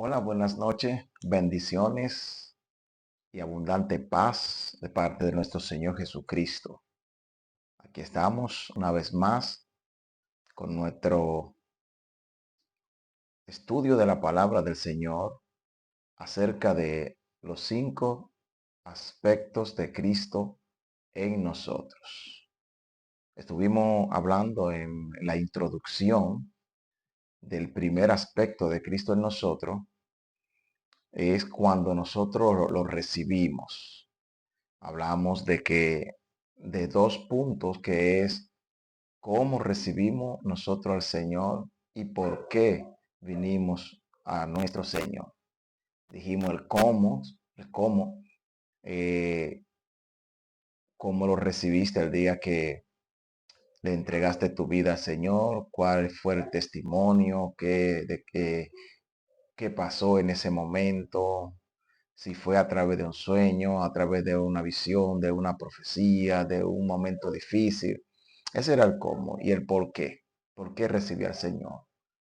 Hola, buenas noches, bendiciones y abundante paz de parte de nuestro Señor Jesucristo. Aquí estamos una vez más con nuestro estudio de la palabra del Señor acerca de los 5 aspectos de Cristo en nosotros. Estuvimos hablando en la introducción del primer aspecto de Cristo en nosotros, es cuando nosotros lo recibimos. Hablamos de 2 puntos, que es cómo recibimos nosotros al Señor y por qué vinimos a nuestro Señor. Dijimos eh, cómo lo recibiste el día que le entregaste tu vida al Señor, cuál fue el testimonio, qué pasó en ese momento, si fue a través de un sueño, a través de una visión, de una profecía, de un momento difícil. Ese era el cómo y el por qué. ¿Por qué recibía al Señor?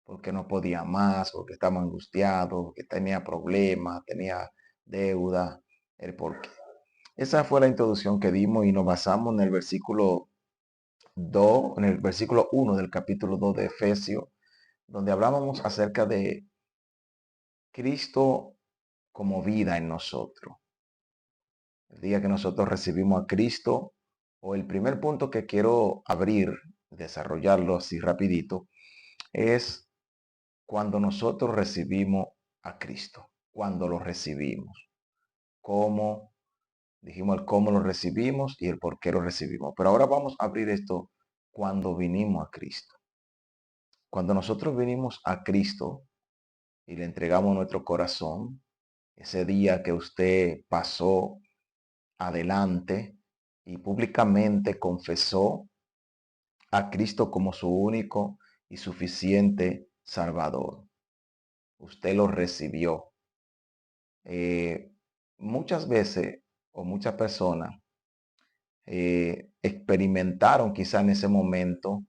Porque no podía más, porque estaba angustiado, porque tenía problemas, tenía deuda, el por qué. Esa fue la introducción que dimos y nos basamos en el versículo 2, en el versículo 1 del capítulo 2 de Efesios, donde hablábamos acerca de Cristo como vida en nosotros. El día que nosotros recibimos a Cristo, o el primer punto que quiero abrir, desarrollarlo así rapidito, es cuando nosotros recibimos a Cristo, cuando lo recibimos, cómo, dijimos el cómo lo recibimos y el por qué lo recibimos. Pero ahora vamos a abrir esto cuando vinimos a Cristo. Cuando nosotros vinimos a Cristo y le entregamos nuestro corazón, ese día que usted pasó adelante y públicamente confesó a Cristo como su único y suficiente Salvador. Usted lo recibió. Eh, Muchas veces o muchas personas experimentaron quizá en ese momento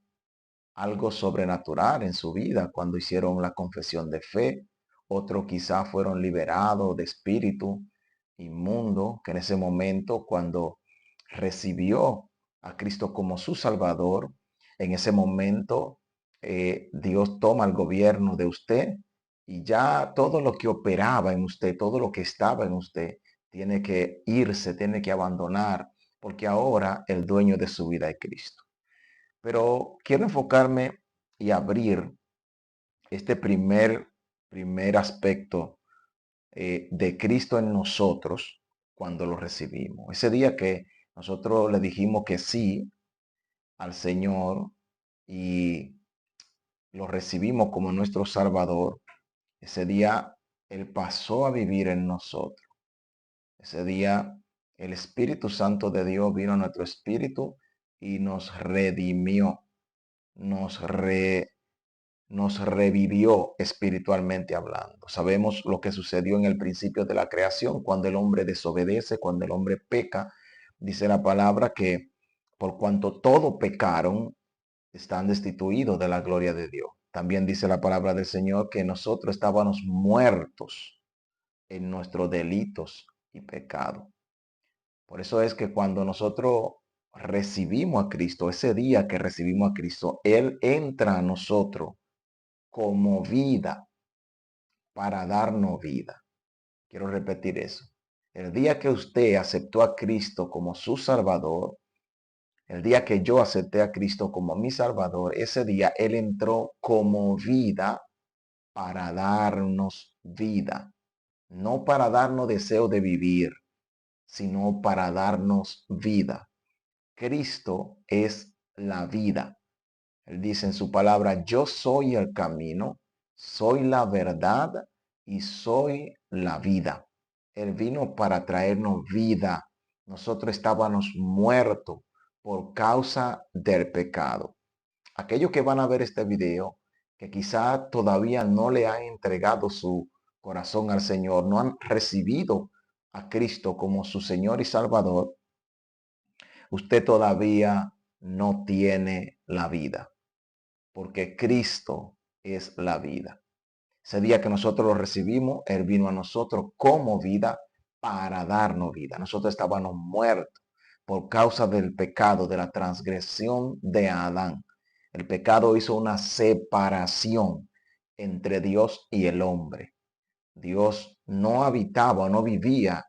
algo sobrenatural en su vida cuando hicieron la confesión de fe. Otros quizá fueron liberados de espíritu inmundo, que en ese momento cuando recibió a Cristo como su Salvador, en ese momento Dios toma el gobierno de usted y ya todo lo que operaba en usted, todo lo que estaba en usted, tiene que irse, tiene que abandonar, porque ahora el dueño de su vida es Cristo. Pero quiero enfocarme y abrir este primer aspecto de Cristo en nosotros cuando lo recibimos. Ese día que nosotros le dijimos que sí al Señor y lo recibimos como nuestro Salvador, ese día Él pasó a vivir en nosotros. Ese día el Espíritu Santo de Dios vino a nuestro espíritu y nos redimió, nos re, nos revivió espiritualmente hablando. Sabemos lo que sucedió en el principio de la creación, cuando el hombre desobedece, cuando el hombre peca. Dice la palabra que por cuanto todo pecaron, están destituidos de la gloria de Dios. También dice la palabra del Señor que nosotros estábamos muertos en nuestros delitos y pecados. Por eso es que cuando nosotros recibimos a Cristo, ese día que recibimos a Cristo, Él entra a nosotros como vida para darnos vida. Quiero repetir eso. El día que usted aceptó a Cristo como su Salvador, el día que yo acepté a Cristo como mi Salvador, ese día Él entró como vida para darnos vida. No para darnos deseo de vivir, sino para darnos vida. Cristo es la vida. Él dice en su palabra, yo soy el camino, soy la verdad y soy la vida. Él vino para traernos vida. Nosotros estábamos muertos por causa del pecado. Aquellos que van a ver este video, que quizá todavía no le han entregado su corazón al Señor, no han recibido a Cristo como su Señor y Salvador, usted todavía no tiene la vida porque Cristo es la vida. Ese día que nosotros lo recibimos, Él vino a nosotros como vida para darnos vida. Nosotros estábamos muertos por causa del pecado, de la transgresión de Adán. El pecado hizo una separación entre Dios y el hombre. Dios no habitaba, no vivía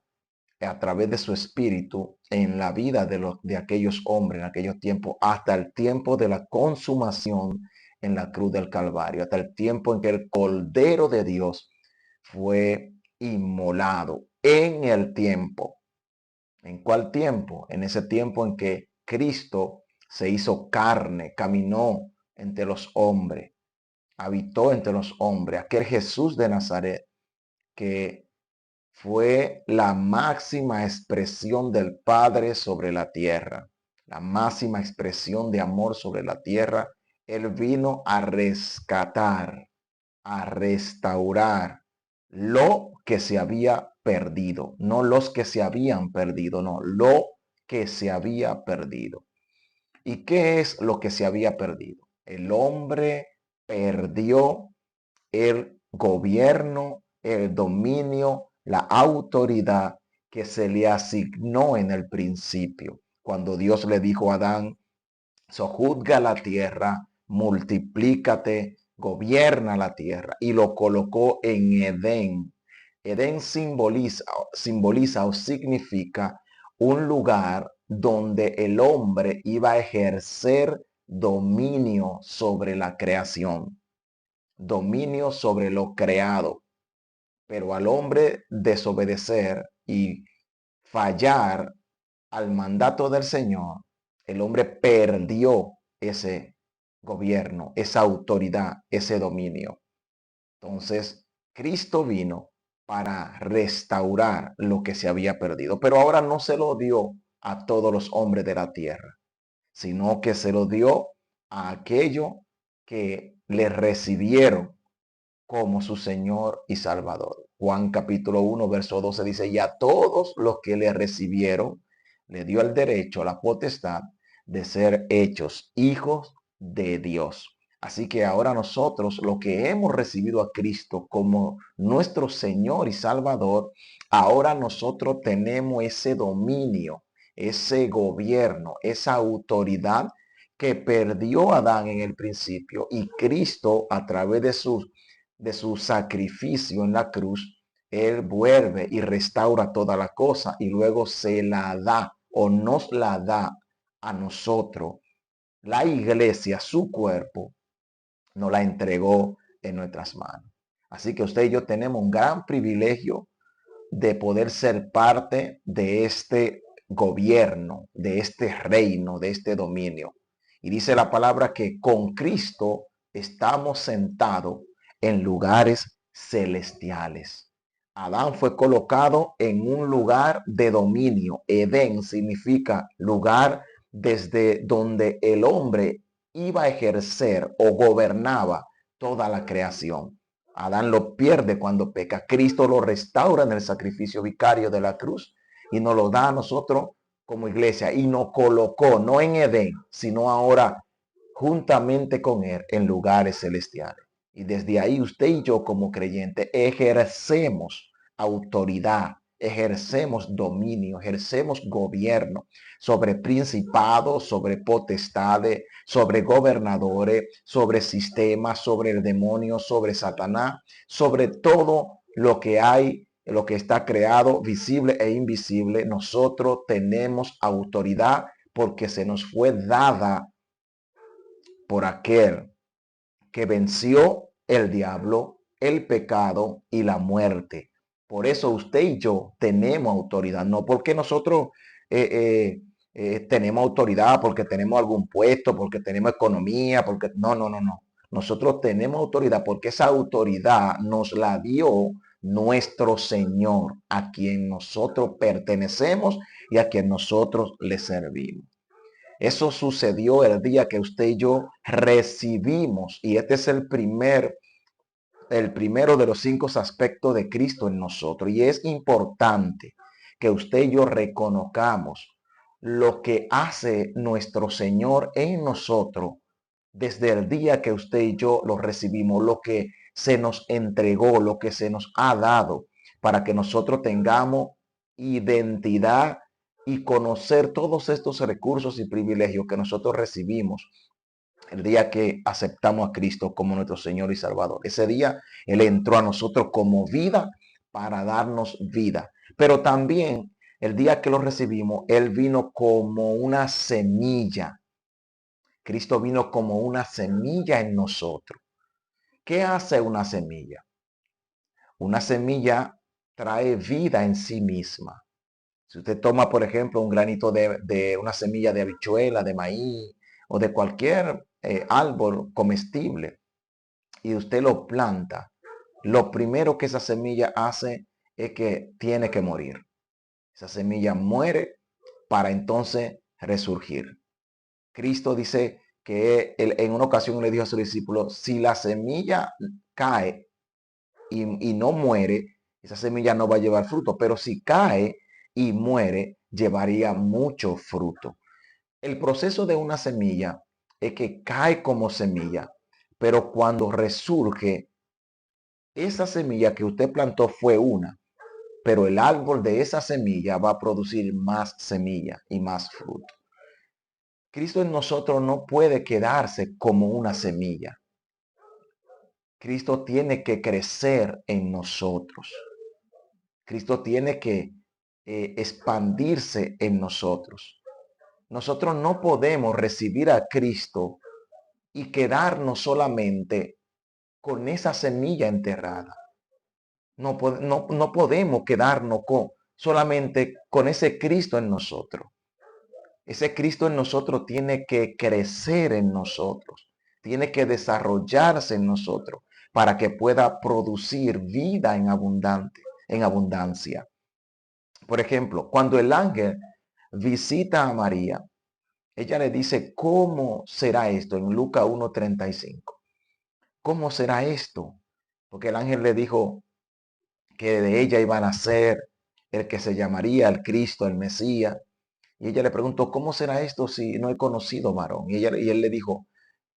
a través de su espíritu en la vida de aquellos hombres en aquellos tiempos, hasta el tiempo de la consumación en la cruz del Calvario, hasta el tiempo en que el Cordero de Dios fue inmolado en el tiempo. ¿En cuál tiempo? En ese tiempo en que Cristo se hizo carne, caminó entre los hombres, habitó entre los hombres, aquel Jesús de Nazaret que fue la máxima expresión del Padre sobre la tierra, la máxima expresión de amor sobre la tierra. Él vino a rescatar, a restaurar lo que se había perdido, no los que se habían perdido, no, lo que se había perdido. ¿Y qué es lo que se había perdido? El hombre perdió el gobierno, el dominio, la autoridad que se le asignó en el principio. Cuando Dios le dijo a Adán, sojuzga la tierra, multiplícate, gobierna la tierra, y lo colocó en Edén. Edén simboliza o significa un lugar donde el hombre iba a ejercer dominio sobre la creación, dominio sobre lo creado. Pero al hombre desobedecer y fallar al mandato del Señor, el hombre perdió ese gobierno, esa autoridad, ese dominio. Entonces, Cristo vino para restaurar lo que se había perdido, pero ahora no se lo dio a todos los hombres de la tierra, sino que se lo dio a aquellos que le recibieron como su Señor y Salvador. Juan capítulo 1, verso 12 dice, y a todos los que le recibieron, le dio el derecho, la potestad de ser hechos hijos de Dios. Así que ahora nosotros, lo que hemos recibido a Cristo como nuestro Señor y Salvador, ahora nosotros tenemos ese dominio, ese gobierno, esa autoridad que perdió Adán en el principio, y Cristo a través de su sacrificio en la cruz, Él vuelve y restaura toda la cosa y luego se la da o nos la da a nosotros. La iglesia, su cuerpo, nos la entregó en nuestras manos. Así que usted y yo tenemos un gran privilegio de poder ser parte de este gobierno, de este reino, de este dominio. Y dice la palabra que con Cristo estamos sentados en lugares celestiales. Adán fue colocado en un lugar de dominio. Edén significa lugar desde donde el hombre iba a ejercer o gobernaba toda la creación. Adán lo pierde cuando peca. Cristo lo restaura en el sacrificio vicario de la cruz y nos lo da a nosotros como iglesia y nos colocó no en Edén, sino ahora juntamente con Él en lugares celestiales. Y desde ahí usted y yo como creyente ejercemos autoridad, ejercemos dominio, ejercemos gobierno sobre principados, sobre potestades, sobre gobernadores, sobre sistemas, sobre el demonio, sobre Satanás, sobre todo lo que hay, lo que está creado, visible e invisible. Nosotros tenemos autoridad porque se nos fue dada por aquel que venció el diablo, el pecado y la muerte. Por eso usted y yo tenemos autoridad, no porque nosotros tenemos autoridad, porque tenemos algún puesto, porque tenemos economía, porque no. Nosotros tenemos autoridad porque esa autoridad nos la dio nuestro Señor, a quien nosotros pertenecemos y a quien nosotros le servimos. Eso sucedió el día que usted y yo recibimos, y este es el primero de los 5 aspectos de Cristo en nosotros. Y es importante que usted y yo reconozcamos lo que hace nuestro Señor en nosotros desde el día que usted y yo lo recibimos, lo que se nos entregó, lo que se nos ha dado para que nosotros tengamos identidad y conocer todos estos recursos y privilegios que nosotros recibimos el día que aceptamos a Cristo como nuestro Señor y Salvador. Ese día Él entró a nosotros como vida para darnos vida. Pero también el día que lo recibimos, Él vino como una semilla. Cristo vino como una semilla en nosotros. ¿Qué hace una semilla? Una semilla trae vida en sí misma. Si usted toma, por ejemplo, un granito de una semilla de habichuela, de maíz o de cualquier árbol comestible y usted lo planta, lo primero que esa semilla hace es que tiene que morir. Esa semilla muere para entonces resurgir. Cristo dice que él, en una ocasión le dijo a sus discípulos, si la semilla cae y no muere, esa semilla no va a llevar fruto, pero si cae y muere, llevaría mucho fruto. El proceso de una semilla es que cae como semilla, pero cuando resurge, esa semilla que usted plantó fue una, pero el árbol de esa semilla va a producir más semilla y más fruto. Cristo en nosotros no puede quedarse como una semilla. Cristo tiene que crecer en nosotros. Cristo tiene que expandirse en nosotros. Nosotros no podemos recibir a Cristo y quedarnos solamente con esa semilla enterrada. No podemos quedarnos solamente con ese Cristo en nosotros. Ese Cristo en nosotros tiene que crecer en nosotros, tiene que desarrollarse en nosotros para que pueda producir vida en abundancia. Por ejemplo, cuando el ángel visita a María, ella le dice, ¿cómo será esto? En Lucas 1:35. ¿Cómo será esto? Porque el ángel le dijo que de ella iba a nacer el que se llamaría el Cristo, el Mesías. Y ella le preguntó, ¿cómo será esto si no he conocido varón? Y él le dijo,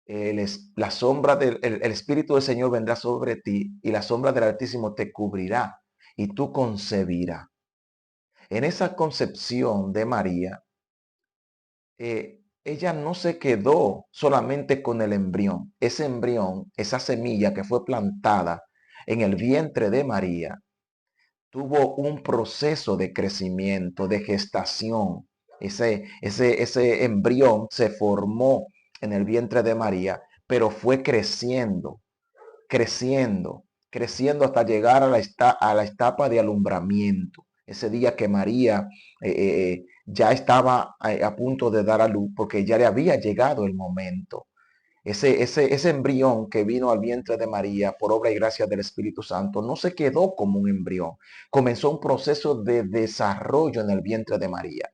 la sombra el Espíritu del Señor vendrá sobre ti y la sombra del Altísimo te cubrirá y tú concebirás. En esa concepción de María, ella no se quedó solamente con el embrión. Ese embrión, esa semilla que fue plantada en el vientre de María, tuvo un proceso de crecimiento, de gestación. Ese embrión se formó en el vientre de María, pero fue creciendo, creciendo, creciendo hasta llegar a la etapa de alumbramiento. Ese día que María ya estaba a punto de dar a luz, porque ya le había llegado el momento. Ese embrión que vino al vientre de María por obra y gracia del Espíritu Santo no se quedó como un embrión. Comenzó un proceso de desarrollo en el vientre de María.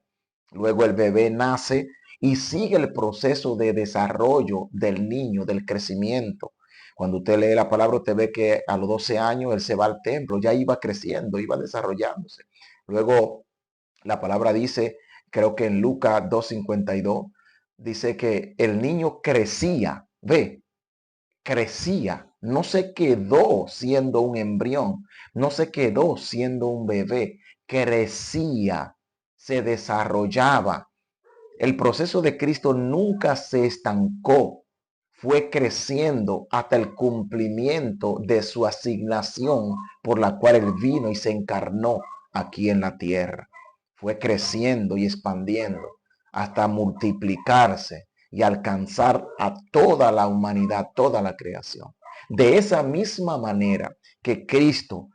Luego el bebé nace y sigue el proceso de desarrollo del niño, del crecimiento. Cuando usted lee la palabra, usted ve que a los 12 años él se va al templo, ya iba creciendo, iba desarrollándose. Luego la palabra dice, creo que en Lucas 2:52, dice que el niño crecía, crecía, no se quedó siendo un embrión, no se quedó siendo un bebé, crecía, se desarrollaba. El proceso de Cristo nunca se estancó, fue creciendo hasta el cumplimiento de su asignación por la cual él vino y se encarnó aquí en la tierra. Fue creciendo y expandiendo hasta multiplicarse y alcanzar a toda la humanidad, toda la creación. De esa misma manera que Cristo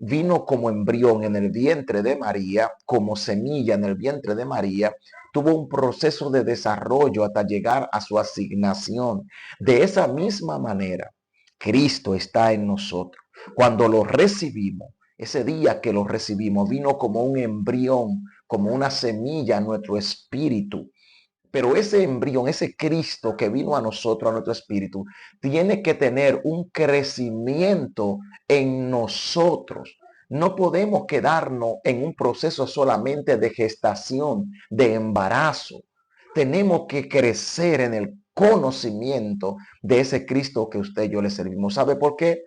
vino como embrión en el vientre de María, como semilla en el vientre de María, tuvo un proceso de desarrollo hasta llegar a su asignación. De esa misma manera, Cristo está en nosotros. Cuando lo recibimos, ese día que lo recibimos, vino como un embrión, como una semilla a nuestro espíritu. Pero ese embrión, ese Cristo que vino a nosotros, a nuestro espíritu, tiene que tener un crecimiento en nosotros. No podemos quedarnos en un proceso solamente de gestación, de embarazo. Tenemos que crecer conocimiento de ese Cristo que usted y yo le servimos. ¿Sabe por qué?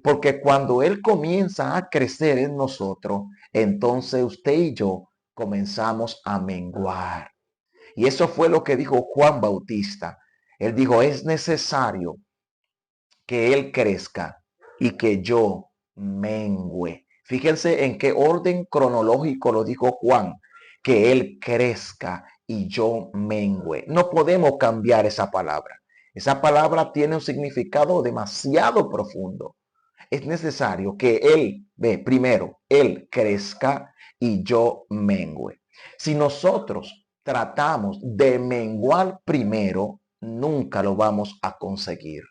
Porque cuando Él comienza a crecer en nosotros, entonces usted y yo comenzamos a menguar. Y eso fue lo que dijo Juan Bautista. Él dijo, es necesario que Él crezca y que yo mengüe. Fíjense en qué orden cronológico lo dijo Juan, que Él crezca y yo mengüe. No podemos cambiar esa palabra. Esa palabra tiene un significado demasiado profundo. Es necesario que Él, primero, Él crezca y yo mengüe. Si nosotros tratamos de menguar primero, nunca lo vamos a conseguir.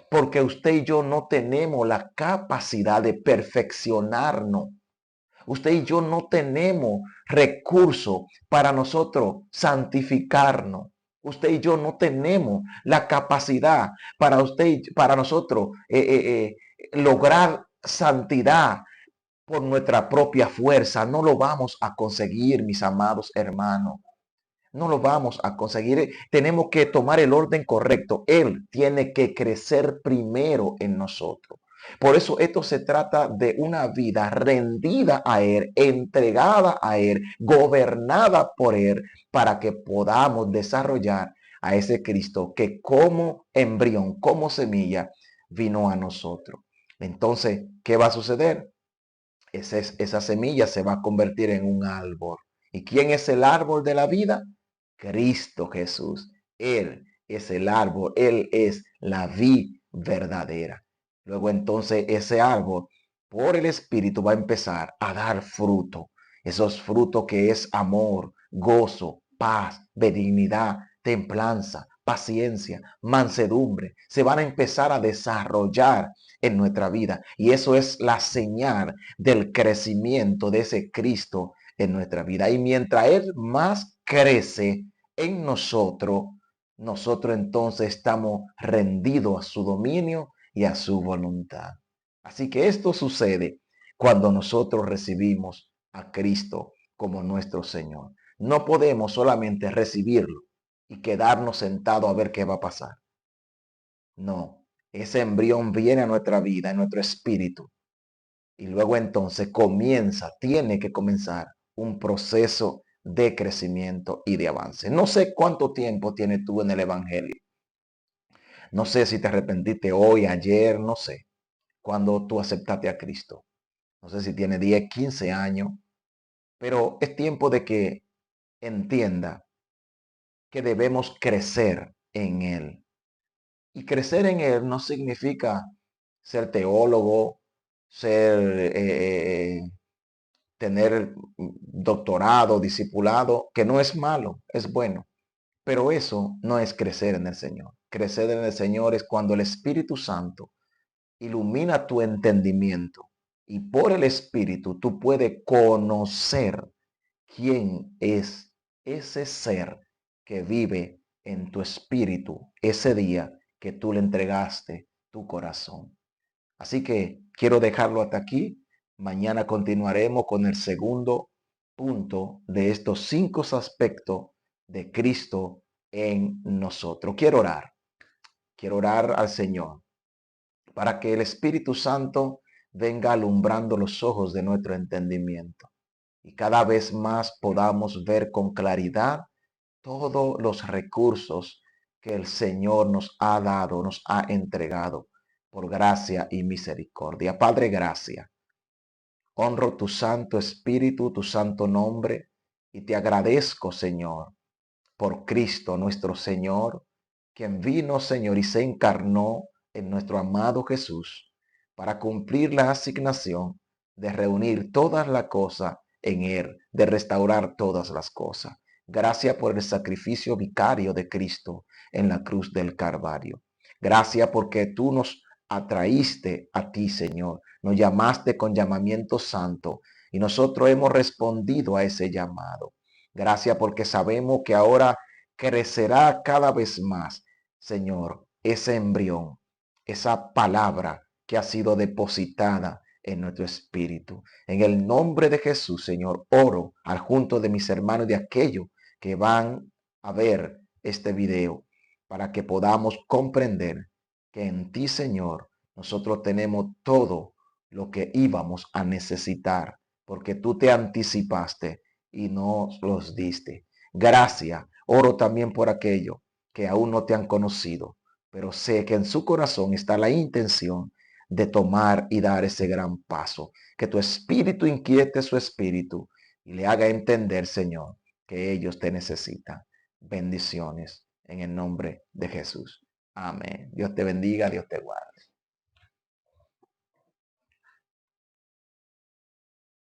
Porque usted y yo no tenemos la capacidad de perfeccionarnos. Usted y yo no tenemos recursos para nosotros santificarnos. Usted y yo no tenemos la capacidad para nosotros lograr santidad por nuestra propia fuerza. No lo vamos a conseguir, mis amados hermanos. No lo vamos a conseguir. Tenemos que tomar el orden correcto. Él tiene que crecer primero en nosotros. Por eso esto se trata de una vida rendida a Él, entregada a Él, gobernada por Él, para que podamos desarrollar a ese Cristo que como embrión, como semilla, vino a nosotros. Entonces, ¿qué va a suceder? Esa semilla se va a convertir en un árbol. ¿Y quién es el árbol de la vida? Cristo Jesús. Él es el árbol, Él es la vid verdadera. Luego entonces ese árbol, por el Espíritu, va a empezar a dar fruto. Esos frutos que es amor, gozo, paz, benignidad, templanza, paciencia, mansedumbre, se van a empezar a desarrollar en nuestra vida. Y eso es la señal del crecimiento de ese Cristo en nuestra vida. Y mientras Él más crece en nosotros, nosotros entonces estamos rendidos a su dominio y a su voluntad. Así que esto sucede cuando nosotros recibimos a Cristo como nuestro Señor. No podemos solamente recibirlo y quedarnos sentados a ver qué va a pasar. No, ese embrión viene a nuestra vida, en nuestro espíritu, y luego entonces tiene que comenzar un proceso de crecimiento y de avance. No sé cuánto tiempo tienes tú en el Evangelio. No sé si te arrepentiste hoy, ayer, no sé, cuando tú aceptaste a Cristo. No sé si tiene 10, 15 años, pero es tiempo de que entienda que debemos crecer en Él. Y crecer en Él no significa ser teólogo, tener doctorado, discipulado, que no es malo, es bueno. Pero eso no es crecer en el Señor. Crecer en el Señor es cuando el Espíritu Santo ilumina tu entendimiento y por el Espíritu tú puedes conocer quién es ese ser que vive en tu espíritu ese día que tú le entregaste tu corazón. Así que quiero dejarlo hasta aquí. Mañana continuaremos con el segundo punto de estos 5 aspectos de Cristo en nosotros. Quiero orar. Quiero orar al Señor para que el Espíritu Santo venga alumbrando los ojos de nuestro entendimiento y cada vez más podamos ver con claridad todos los recursos que el Señor nos ha dado, nos ha entregado por gracia y misericordia. Padre, gracia. Honro tu santo espíritu, tu santo nombre, y te agradezco, Señor, por Cristo nuestro Señor, quien vino, Señor, y se encarnó en nuestro amado Jesús para cumplir la asignación de reunir todas las cosas en Él, de restaurar todas las cosas. Gracias por el sacrificio vicario de Cristo en la cruz del Calvario. Gracias porque tú nos atraíste a ti, Señor. Nos llamaste con llamamiento santo y nosotros hemos respondido a ese llamado. Gracias porque sabemos que ahora crecerá cada vez más, Señor, ese embrión, esa palabra que ha sido depositada en nuestro espíritu. En el nombre de Jesús, Señor, oro al junto de mis hermanos, de aquellos que van a ver este video. para que podamos comprender que en ti, Señor, nosotros tenemos todo lo que íbamos a necesitar, porque tú te anticipaste y nos los diste. Gracias. Oro también por aquellos que aún no te han conocido, pero sé que en su corazón está la intención de tomar y dar ese gran paso. Que tu espíritu inquiete su espíritu y le haga entender, Señor, que ellos te necesitan. Bendiciones en el nombre de Jesús. Amén. Dios te bendiga, Dios te guarde.